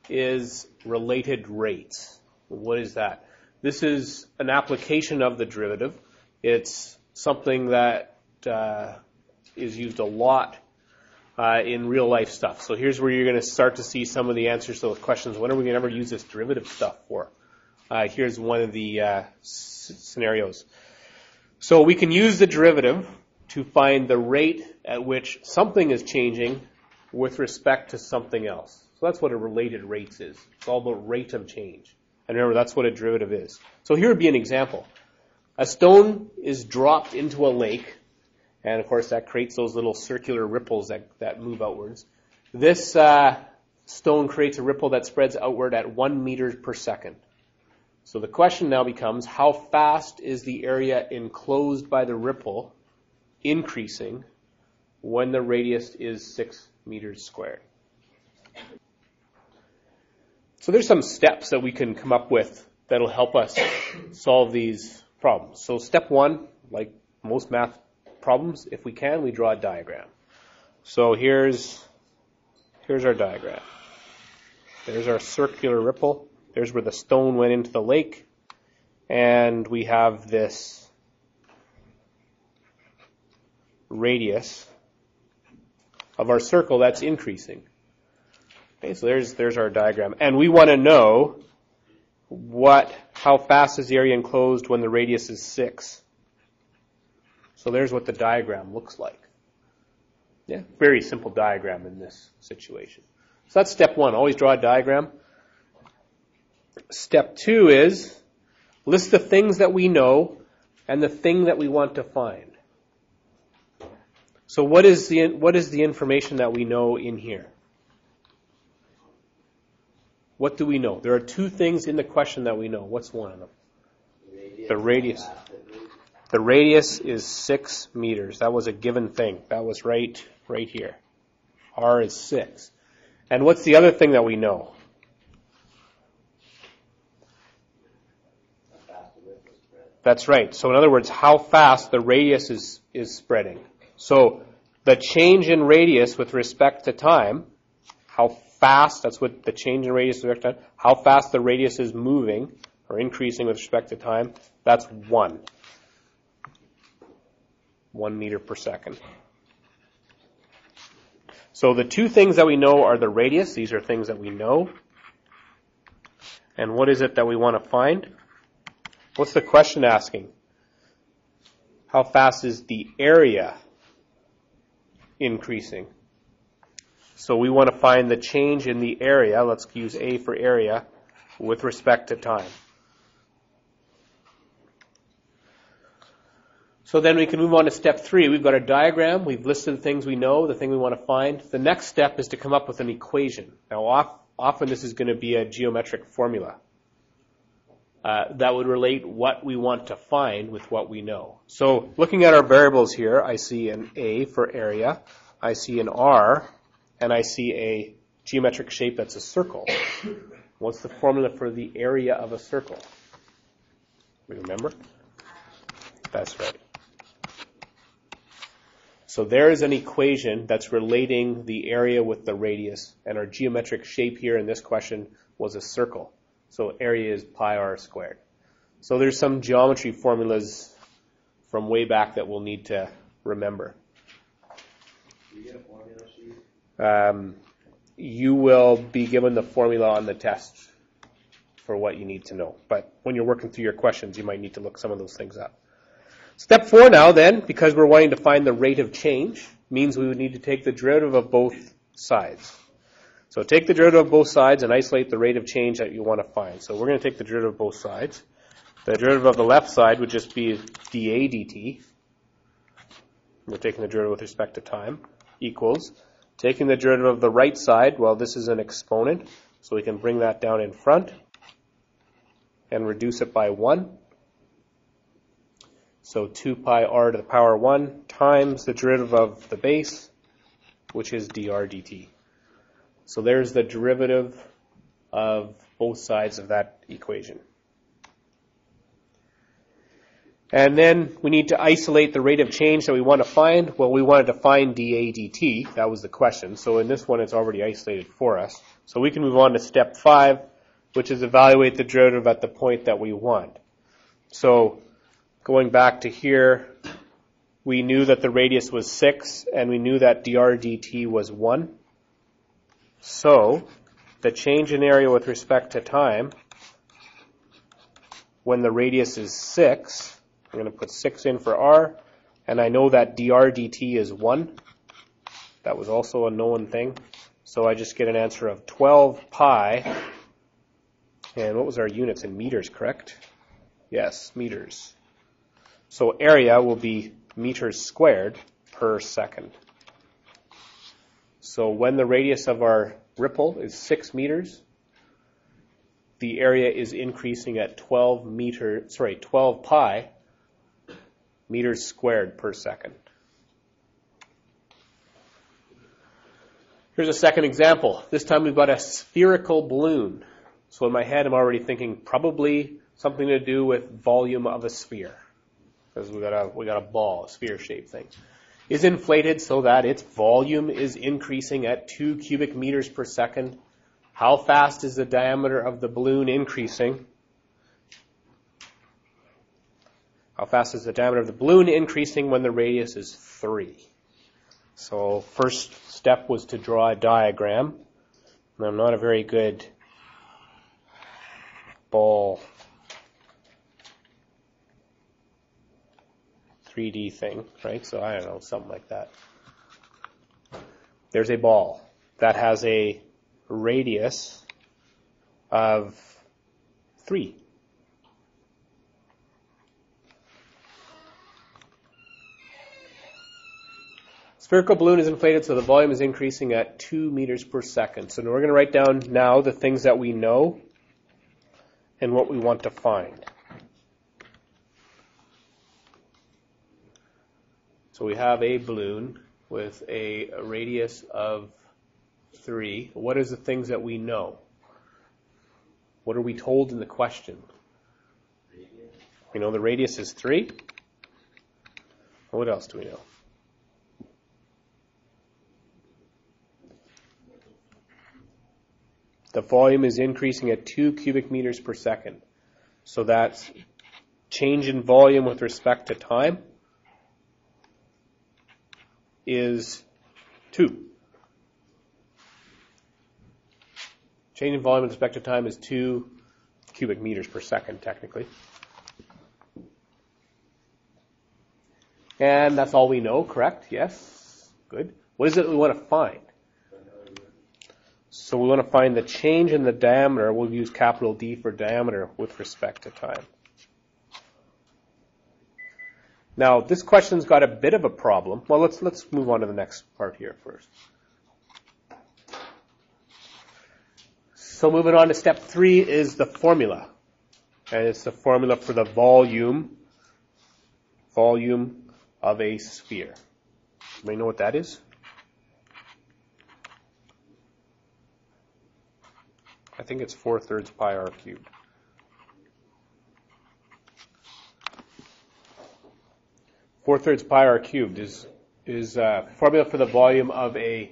is related rates. What is that? This is an application of the derivative. It's something that is used a lot in real life stuff. So here's where you're going to start to see some of the answers to those questions. When are we going to ever use this derivative stuff for? Here's one of the scenarios. So we can use the derivative to find the rate at which something is changing with respect to something else. So that's what a related rates is. It's all about rate of change. And remember, that's what a derivative is. So here would be an example. A stone is dropped into a lake, and of course that creates those little circular ripples that move outwards. This stone creates a ripple that spreads outward at 1 meter per second. So the question now becomes, how fast is the area enclosed by the ripple increasing when the radius is 6 meters squared? So there's some steps that we can come up with that'll help us solve these problems. So step one, like most math problems, if we can, we draw a diagram. So here's our diagram. There's our circular ripple. There's where the stone went into the lake. And we have this radius of our circle that's increasing. Okay, so there's our diagram. And we want to know how fast is the area enclosed when the radius is 6. So there's what the diagram looks like. Yeah, very simple diagram in this situation. So that's step one. Always draw a diagram. Step two is list the things that we know and the thing that we want to find. So what is the information that we know in here? What do we know? There are two things in the question that we know. What's one of them? The radius. The radius is 6 meters. That was a given thing. That was right here. R is 6. And what's the other thing that we know? That's right. So in other words, how fast the radius is spreading. So the change in radius with respect to time, how fast, that's what the change in radius with respect to time, how fast the radius is moving or increasing with respect to time, that's 1 meter per second. So the two things that we know are the radius. These are things that we know. And what is it that we want to find? What's the question asking? How fast is the area increasing? So we want to find the change in the area. Let's use A for area with respect to time. So then we can move on to step 3. We've got a diagram. We've listed the things we know, the thing we want to find. The next step is to come up with an equation. Now, often this is going to be a geometric formula that would relate what we want to find with what we know. So looking at our variables here, I see an A for area, I see an R, and I see a geometric shape that's a circle. What's the formula for the area of a circle? Remember? That's right. So there is an equation that's relating the area with the radius, and our geometric shape here in this question was a circle. So area is pi r squared. So there's some geometry formulas from way back that we'll need to remember. Do you get a formula sheet? You will be given the formula on the test for what you need to know. But when you're working through your questions, you might need to look some of those things up. Step 4 now then, because we're wanting to find the rate of change, means we would need to take the derivative of both sides. So take the derivative of both sides and isolate the rate of change that you want to find. So we're going to take the derivative of both sides. The derivative of the left side would just be dA dt. We're taking the derivative with respect to time, equals. Taking the derivative of the right side, well, this is an exponent, so we can bring that down in front and reduce it by 1. So 2 pi r to the power 1 times the derivative of the base, which is dr dt. So there's the derivative of both sides of that equation. And then we need to isolate the rate of change that we want to find. Well, we wanted to find dA dt. That was the question. So in this one, it's already isolated for us. So we can move on to step 5, which is evaluate the derivative at the point that we want. So going back to here, we knew that the radius was 6, and we knew that dr dt was 1. So the change in area with respect to time, when the radius is 6, I'm going to put 6 in for r, and I know that dr dt is 1. That was also a known thing. So I just get an answer of 12 pi, and what was our units in meters, correct? Yes, meters. So area will be meters squared per second. So when the radius of our ripple is 6 meters, the area is increasing at 12 pi meters squared per second. Here's a second example. This time we've got a spherical balloon. So in my head I'm already thinking probably something to do with volume of a sphere. Because we got a ball, a sphere-shaped thing. Is inflated so that its volume is increasing at 2 cubic meters per second. How fast is the diameter of the balloon increasing? How fast is the diameter of the balloon increasing when the radius is 3? So first step was to draw a diagram. And I'm not a very good ball 3D thing, right? So I don't know, something like that. There's a ball that has a radius of 3. Spherical balloon is inflated, so the volume is increasing at 2 meters per second. So we're going to write down now the things that we know and what we want to find. So we have a balloon with a radius of 3. What is the things that we know? What are we told in the question? We know the radius is 3. What else do we know? The volume is increasing at 2 cubic meters per second. So that's change in volume with respect to time is 2. Change in volume with respect to time is 2 cubic meters per second, technically. And that's all we know, correct? Yes? Good. What is it we want to find? So we want to find the change in the diameter. We'll use capital D for diameter with respect to time. Now, this question's got a bit of a problem. Well, let's move on to the next part here first. So moving on to step 3 is the formula. And it's the formula for the volume of a sphere. Anybody know what that is? I think it's 4/3 pi r cubed. Four-thirds pi r cubed is formula for the volume of a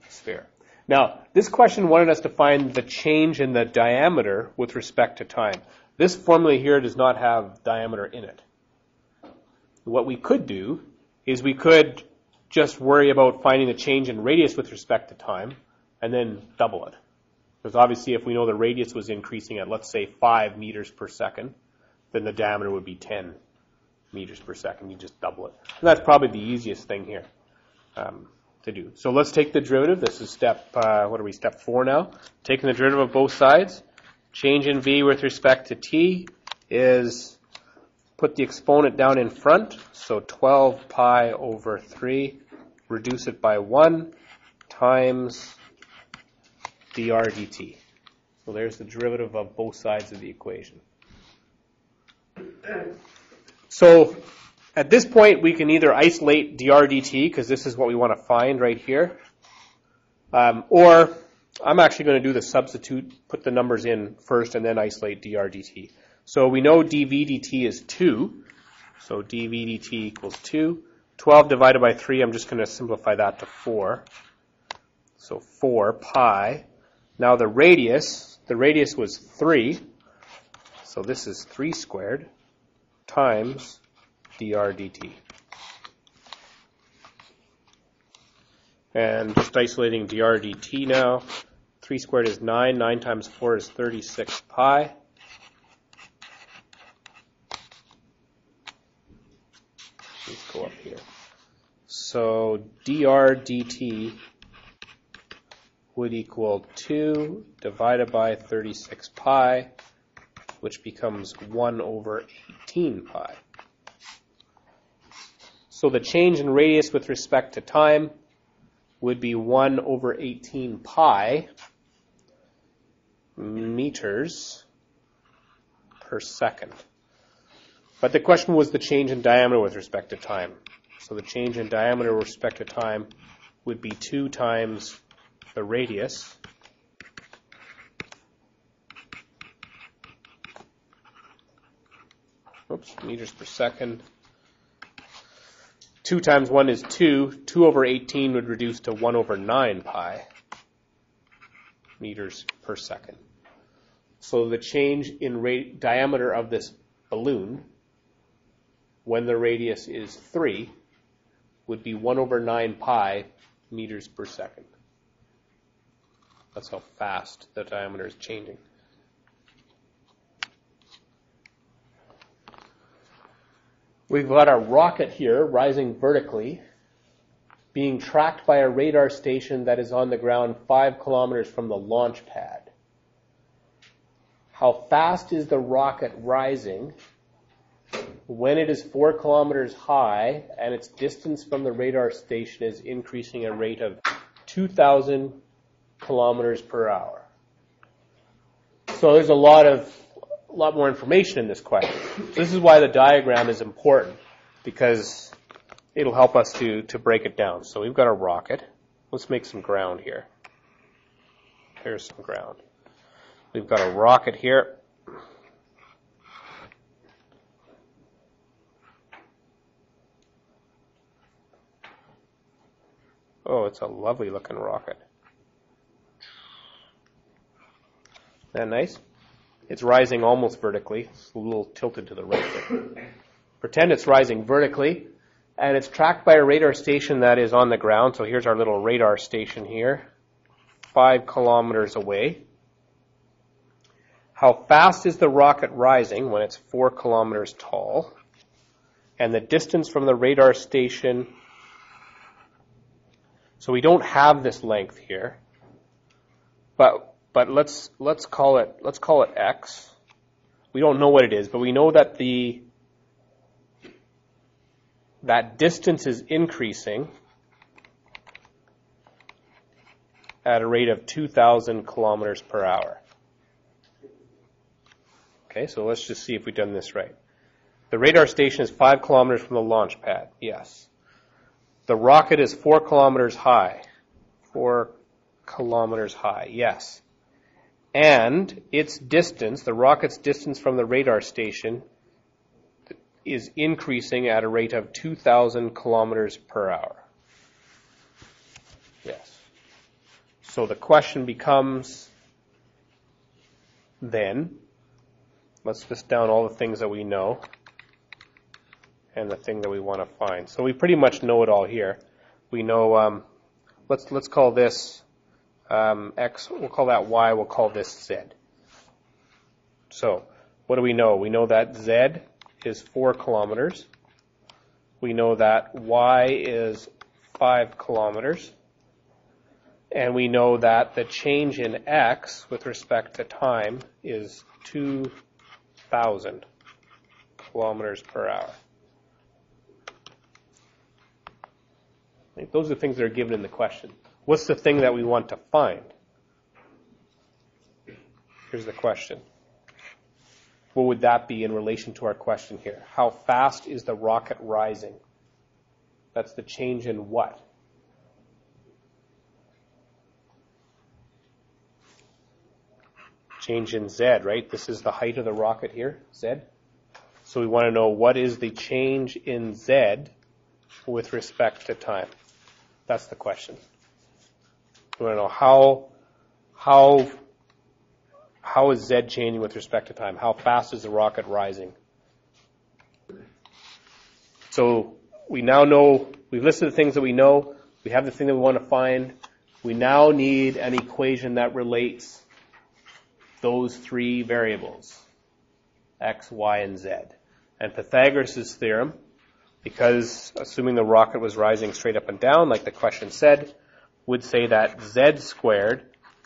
sphere. Now, this question wanted us to find the change in the diameter with respect to time. This formula here does not have diameter in it. What we could do is we could just worry about finding the change in radius with respect to time and then double it. Because obviously if we know the radius was increasing at, let's say, 5 meters per second, then the diameter would be 10 meters per second. You just double it. And that's probably the easiest thing here to do. So let's take the derivative. This is step 4 now. Taking the derivative of both sides. Change in v with respect to t is put the exponent down in front. So 12 pi over 3. Reduce it by 1 times dr dt. So there's the derivative of both sides of the equation. So at this point, we can either isolate dr dt, because this is what we want to find right here, or I'm actually going to do the substitute, put the numbers in first, and then isolate dr dt. So we know dv dt is 2, so dv dt equals 2. 12 divided by 3, I'm just going to simplify that to 4. So 4 pi. Now the radius was 3. So this is 3 squared times dr dt. And just isolating dr dt now, 3 squared is 9. 9 times 4 is 36 pi. Let's go up here. So dr dt would equal 2 divided by 36 pi, which becomes 1 over 18 pi. So the change in radius with respect to time would be 1 over 18 pi meters per second. But the question was the change in diameter with respect to time. So the change in diameter with respect to time would be 2 times the radius meters per second. 2 times 1 is 2. 2 over 18 would reduce to 1 over 9 pi meters per second. So the change in diameter of this balloon when the radius is 3 would be 1 over 9 pi meters per second. That's how fast the diameter is changing. We've got a rocket here rising vertically, being tracked by a radar station that is on the ground 5 kilometers from the launch pad. How fast is the rocket rising when it is 4 kilometers high and its distance from the radar station is increasing at a rate of 2,000 kilometers per hour? So there's a lot more information in this question. So this is why the diagram is important, because it'll help us to break it down. So we've got a rocket. Let's make some ground here. Here's some ground. We've got a rocket here. Oh, it's a lovely looking rocket. Isn't that nice? It's rising almost vertically. It's a little tilted to the right there. Pretend it's rising vertically, and it's tracked by a radar station that is on the ground. So here's our little radar station here, 5 kilometers away. How fast is the rocket rising when it's 4 kilometers tall? And the distance from the radar station, so we don't have this length here, but let's call it x. We don't know what it is, but we know that that distance is increasing at a rate of 2,000 kilometers per hour. Okay, so let's just see if we've done this right. The radar station is 5 kilometers from the launch pad. Yes. The rocket is 4 kilometers high. 4 kilometers high. Yes. And its distance, the rocket's distance from the radar station, is increasing at a rate of 2,000 kilometers per hour. Yes. So the question becomes then, let's list down all the things that we know and the thing that we want to find. So we pretty much know it all here. We know, let's call this x, we'll call that y, we'll call this z. So what do we know? We know that z is 4 kilometers. We know that y is 5 kilometers. And we know that the change in x with respect to time is 2,000 kilometers per hour. I think those are the things that are given in the question. What's the thing that we want to find? Here's the question. What would that be in relation to our question here? How fast is the rocket rising? That's the change in what? Change in z, right? This is the height of the rocket here, z. So we want to know what is the change in z with respect to time. That's the question. We want to know how is Z changing with respect to time? How fast is the rocket rising? So we now know, we've listed the things that we know. We have the thing that we want to find. We now need an equation that relates those three variables, x, y, and z. And Pythagoras' theorem, because assuming the rocket was rising straight up and down, like the question said, would say that z squared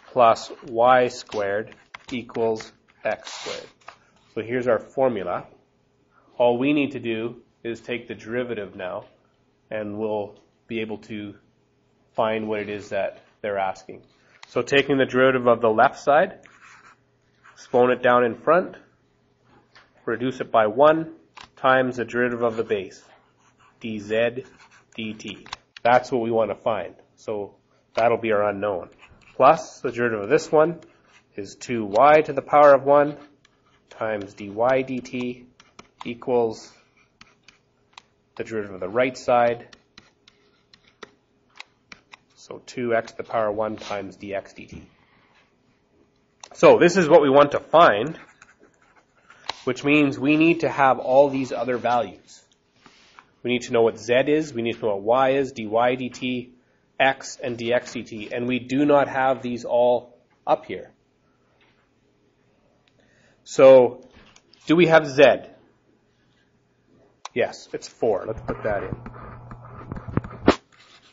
plus y squared equals x squared. So here's our formula. All we need to do is take the derivative now, and we'll be able to find what it is that they're asking. So taking the derivative of the left side, exponent down in front, reduce it by 1 times the derivative of the base, dz dt. That's what we want to find. So that'll be our unknown. Plus the derivative of this one is 2y to the power of 1 times dy dt equals the derivative of the right side, so 2x to the power of 1 times dx dt. So this is what we want to find, which means we need to have all these other values. We need to know what z is, we need to know what y is, dy dt, x, and dx dt, and we do not have these all up here. So, do we have z? Yes, it's 4. Let's put that in.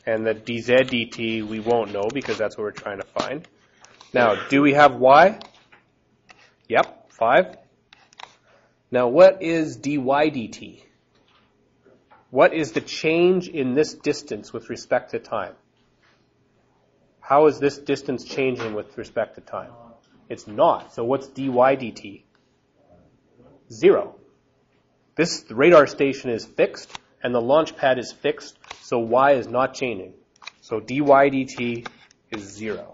And the dz dt we won't know because that's what we're trying to find. Now, do we have y? Yep, 5. Now, what is dy dt? What is the change in this distance with respect to time? How is this distance changing with respect to time? It's not. So what's dy dt? 0. This radar station is fixed, and the launch pad is fixed, so y is not changing. So dy dt is 0.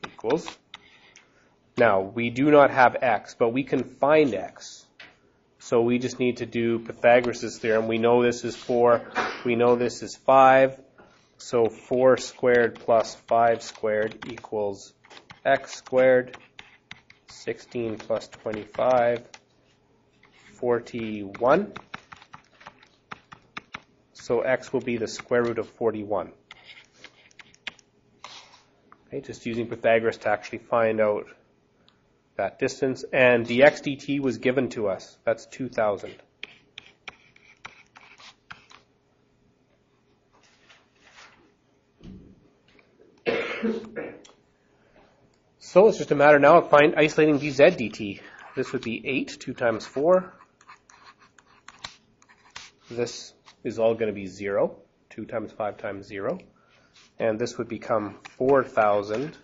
Equals. Now, we do not have x, but we can find x. So we just need to do Pythagoras' theorem. We know this is 4. We know this is 5. So 4 squared plus 5 squared equals x squared. 16 plus 25, 41. So x will be the square root of 41. Okay, just using Pythagoras to actually find out that distance. And dx dt was given to us. That's 2,000. So it's just a matter now of isolating dz dt. This would be 8, 2 times 4. This is all going to be 0, 2 times 5 times 0. And this would become 4,000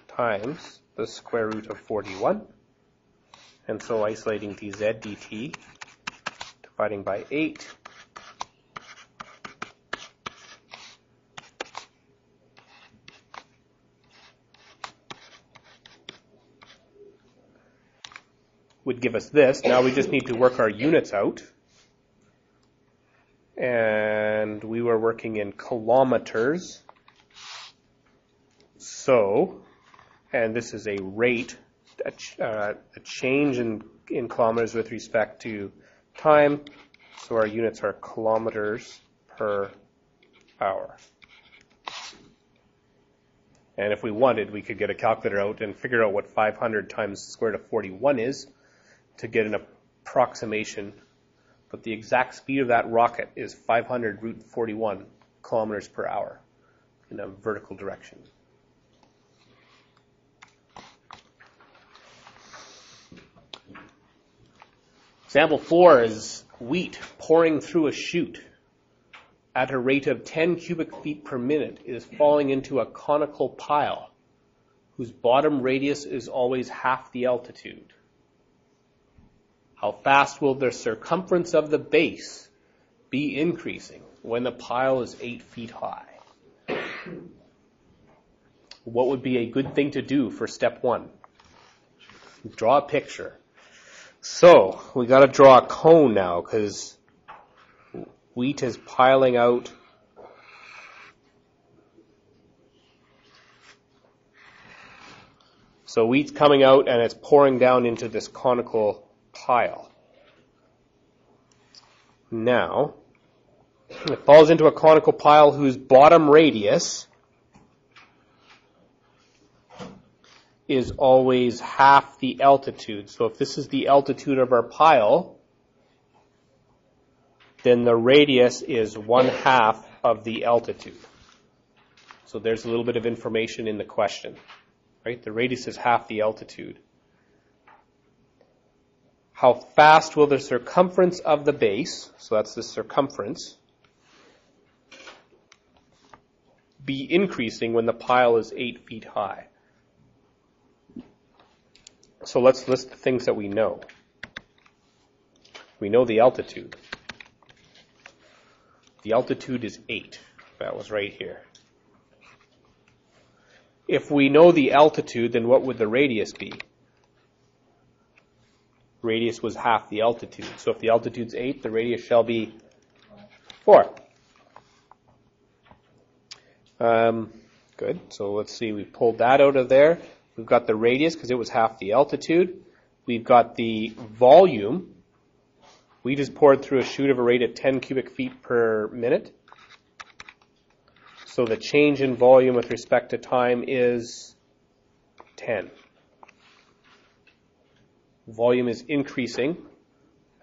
times the square root of 41. And so isolating dz dt, dividing by 8, would give us this. Now we just need to work our units out. And we were working in kilometers. So, and this is a rate, a change in kilometers with respect to time. So our units are kilometers per hour. And if we wanted, we could get a calculator out and figure out what 500 times the square root of 41 is to get an approximation. But the exact speed of that rocket is 500 root 41 kilometers per hour in a vertical direction. Example 4 is wheat pouring through a chute at a rate of 10 cubic feet per minute is falling into a conical pile whose bottom radius is always half the altitude. How fast will the circumference of the base be increasing when the pile is 8 feet high? What would be a good thing to do for step 1? Draw a picture. So, we got to draw a cone now because wheat is piling out So wheat's coming out and it's pouring down into this conical pile. Now, it falls into a conical pile whose bottom radius is always half the altitude. So if this is the altitude of our pile, then the radius is 1/2 of the altitude. So there's a little bit of information in the question, right? The radius is half the altitude. How fast will the circumference of the base, so that's the circumference, be increasing when the pile is 8 feet high? So let's list the things that we know. We know the altitude. The altitude is 8. That was right here. If we know the altitude, then what would the radius be? Radius was half the altitude. So if the altitude's 8, the radius shall be 4. Good. So let's see. We pulled that out of there. We've got the radius because it was half the altitude. We've got the volume. We just poured through a chute of a rate of 10 cubic feet per minute. So the change in volume with respect to time is 10. Volume is increasing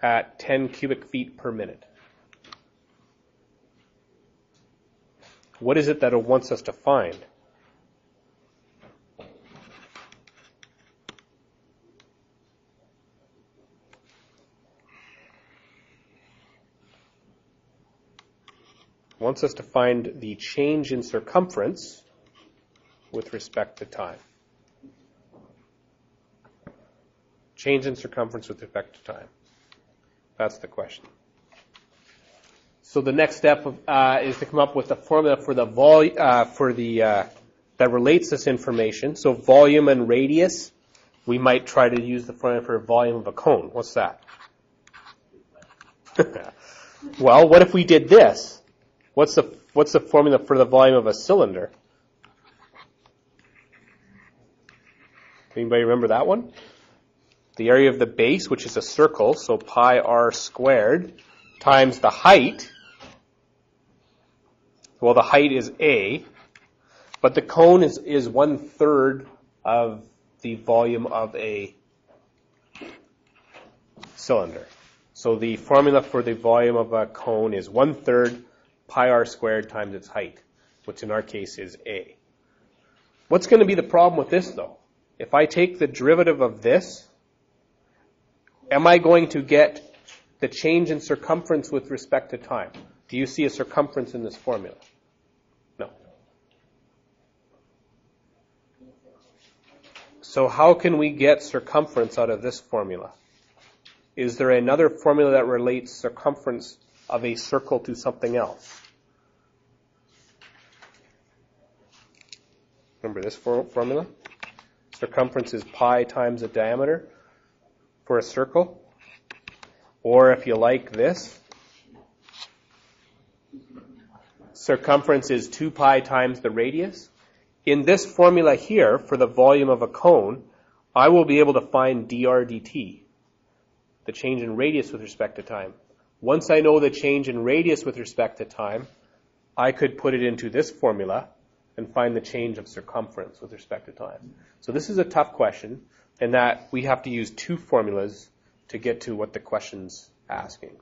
at 10 cubic feet per minute. What is it that it wants us to find? It wants us to find the change in circumference with respect to time. Change in circumference with respect to time. That's the question. So the next step is to come up with a formula for the that relates this information. So volume and radius. We might try to use the formula for volume of a cone. What's that? Well, what if we did this? What's the formula for the volume of a cylinder? Anybody remember that one? The area of the base, which is a circle, so pi r squared, times the height. Well, the height is a, but the cone is 1/3 of the volume of a cylinder. So the formula for the volume of a cone is 1/3 pi r squared times its height, which in our case is a. What's going to be the problem with this, though? If I take the derivative of this, am I going to get the change in circumference with respect to time? Do you see a circumference in this formula? No. So how can we get circumference out of this formula? Is there another formula that relates circumference of a circle to something else? Remember this formula? Circumference is pi times the diameter for a circle. Or if you like this, circumference is 2 pi times the radius. In this formula here, for the volume of a cone, I will be able to find dr dt, the change in radius with respect to time. Once I know the change in radius with respect to time, I could put it into this formula and find the change of circumference with respect to time. So this is a tough question, in that we have to use two formulas to get to what the question's asking.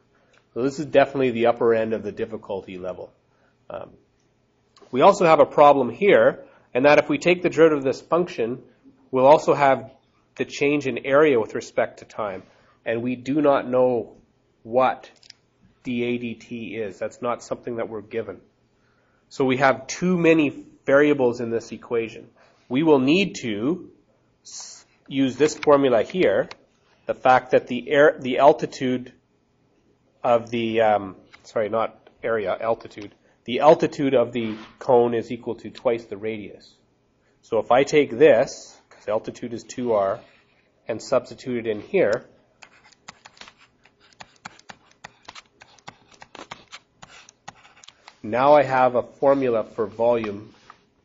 So this is definitely the upper end of the difficulty level. We also have a problem here, and that if we take the derivative of this function, we'll also have the change in area with respect to time. And we do not know what dA dt is. That's not something that we're given. So we have too many variables in this equation. We will need to use this formula here, the fact that the altitude of the, the altitude of the cone is equal to twice the radius. So if I take this, because altitude is 2r, and substitute it in here, now I have a formula for volume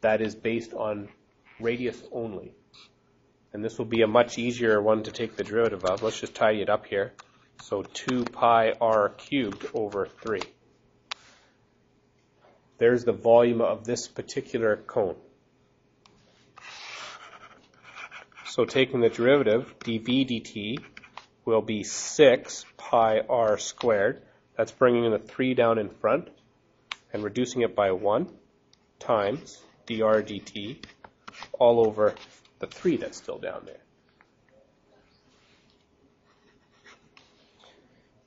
that is based on radius only. And this will be a much easier one to take the derivative of. Let's just tidy it up here. So 2 pi r cubed over 3. There's the volume of this particular cone. So taking the derivative, dv dt will be 6 pi r squared. That's bringing the 3 down in front and reducing it by 1 times dr dt all over the 3 that's still down there.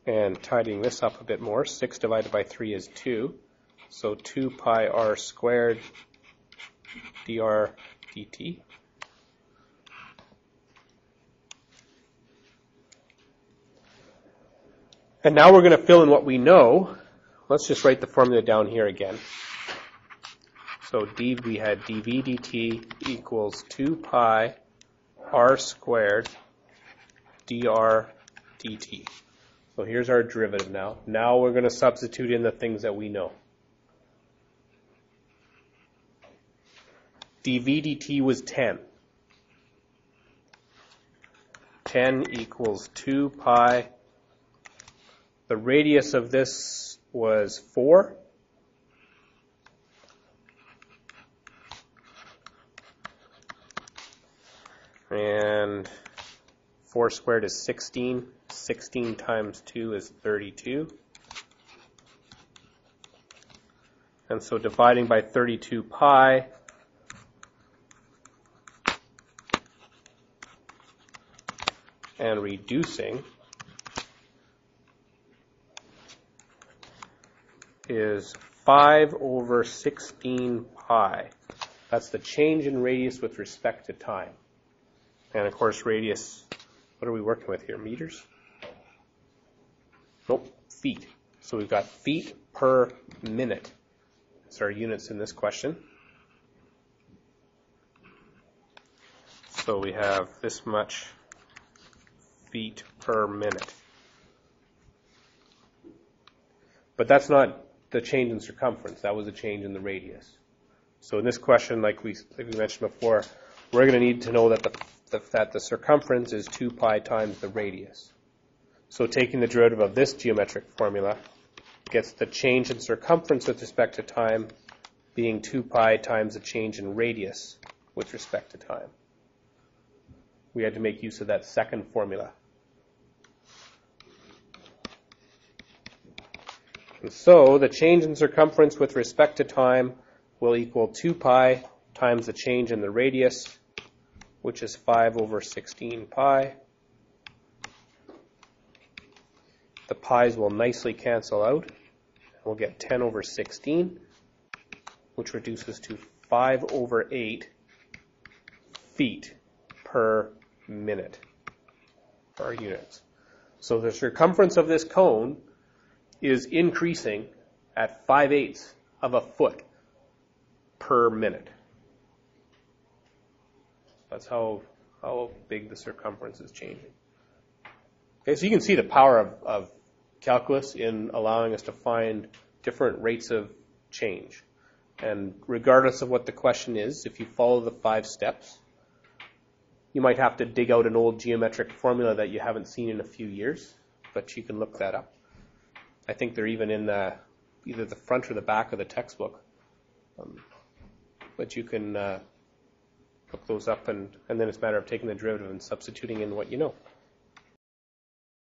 And tidying this up a bit more, 6 divided by 3 is 2. So 2 pi r squared dr dt. And now we're going to fill in what we know. Let's just write the formula down here again. So we had dv dt equals 2 pi r squared dr dt. So here's our derivative now. Now we're going to substitute in the things that we know. dv dt was 10. 10 equals 2 pi. The radius of this was 4. And 4 squared is 16. 16 times 2 is 32. And so dividing by 32 pi, and reducing is 5 over 16 pi. That's the change in radius with respect to time. And of course radius, what are we working with here? Meters? Nope, feet. So we've got feet per minute. That's our units in this question. So we have this much feet per minute. But that's not the change in circumference. That was a change in the radius. So in this question, like we mentioned before, we're going to need to know that the circumference is 2 pi times the radius. So taking the derivative of this geometric formula gets the change in circumference with respect to time being 2 pi times the change in radius with respect to time. We had to make use of that second formula. And so the change in circumference with respect to time will equal 2 pi times the change in the radius, which is 5 over 16 pi. The pi's will nicely cancel out. We'll get 10 over 16, which reduces to 5 over 8 feet per minute for our units. So the circumference of this cone is increasing at 5/8 of a foot per minute. That's how big the circumference is changing. Okay, so you can see the power of calculus in allowing us to find different rates of change. And regardless of what the question is, if you follow the 5 steps, you might have to dig out an old geometric formula that you haven't seen in a few years, but you can look that up. I think they're even in either the front or the back of the textbook. But you can look those up, and then it's a matter of taking the derivative and substituting in what you know.